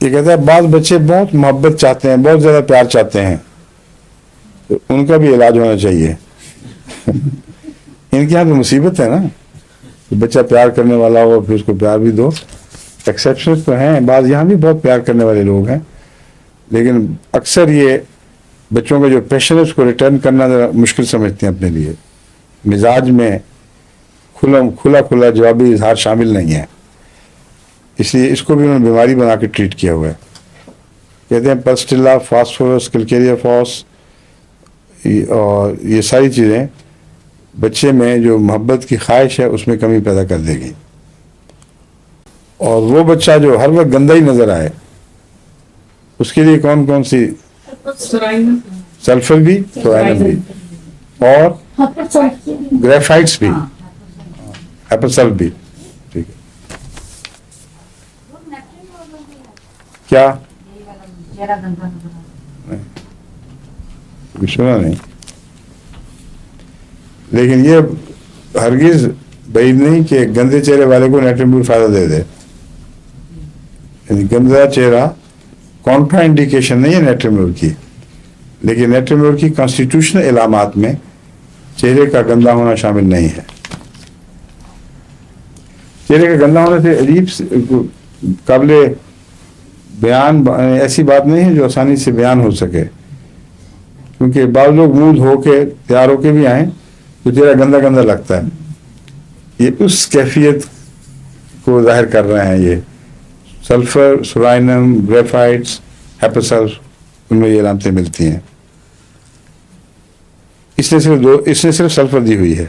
یہ کہتا ہے بعض بچے بہت محبت چاہتے ہیں، بہت زیادہ پیار چاہتے ہیں، تو ان کا بھی علاج ہونا چاہیے. ان کے یہاں تو مصیبت ہے نا، بچہ پیار کرنے والا ہو پھر اس کو پیار بھی دو. ایکسیپشن تو ہیں، بعض یہاں بھی بہت پیار کرنے والے لوگ ہیں، لیکن اکثر یہ بچوں کا جو پیشن ہے اس کو ریٹرن کرنا ذرا مشکل سمجھتے ہیں اپنے لیے. مزاج میں کھلا جوابی اظہار شامل نہیں ہے، اس لیے اس کو بھی انہوں نے بیماری بنا کے ٹریٹ کیا ہوا ہے. کہتے ہیں پرسٹیلا، فاسفورس، کلکیریا فاس، اور یہ ساری چیزیں بچے میں جو محبت کی خواہش ہے اس میں کمی پیدا کر دے گی. اور وہ بچہ جو ہر وقت گندا ہی نظر آئے اس کے لیے کون کون سی؟ سلفر بھی، سورائنم بھی، اور گریفائٹس بھی، ہیپسل بھی. ٹھیک ہے. کیا سنا نہیں، لیکن یہ ہرگز بعید نہیں کہ گندے چہرے والے کو نیٹرمول فائدہ دے دے. یعنی گندا چہرہ کانٹرا انڈیکیشن نہیں ہے نیٹرمول کی، لیکن نیٹرمول کی کانسٹیٹیوشنل علامات میں چہرے کا گندا ہونا شامل نہیں ہے. چہرے کا گندا ہونے سے عجیب قابل بیان ایسی بات نہیں ہے جو آسانی سے بیان ہو سکے، کیونکہ بعض لوگ منہ دھو کے تیار ہو کے بھی آئیں تو چہرہ گندا گندا لگتا ہے. یہ اس کیفیت کو ظاہر کر رہے ہیں. یہ سلفر، سورائنم، گریفائٹس، ہیپسل، ان میں یہ علامتیں ملتی ہیں. اس نے صرف سلفر دی ہوئی ہے.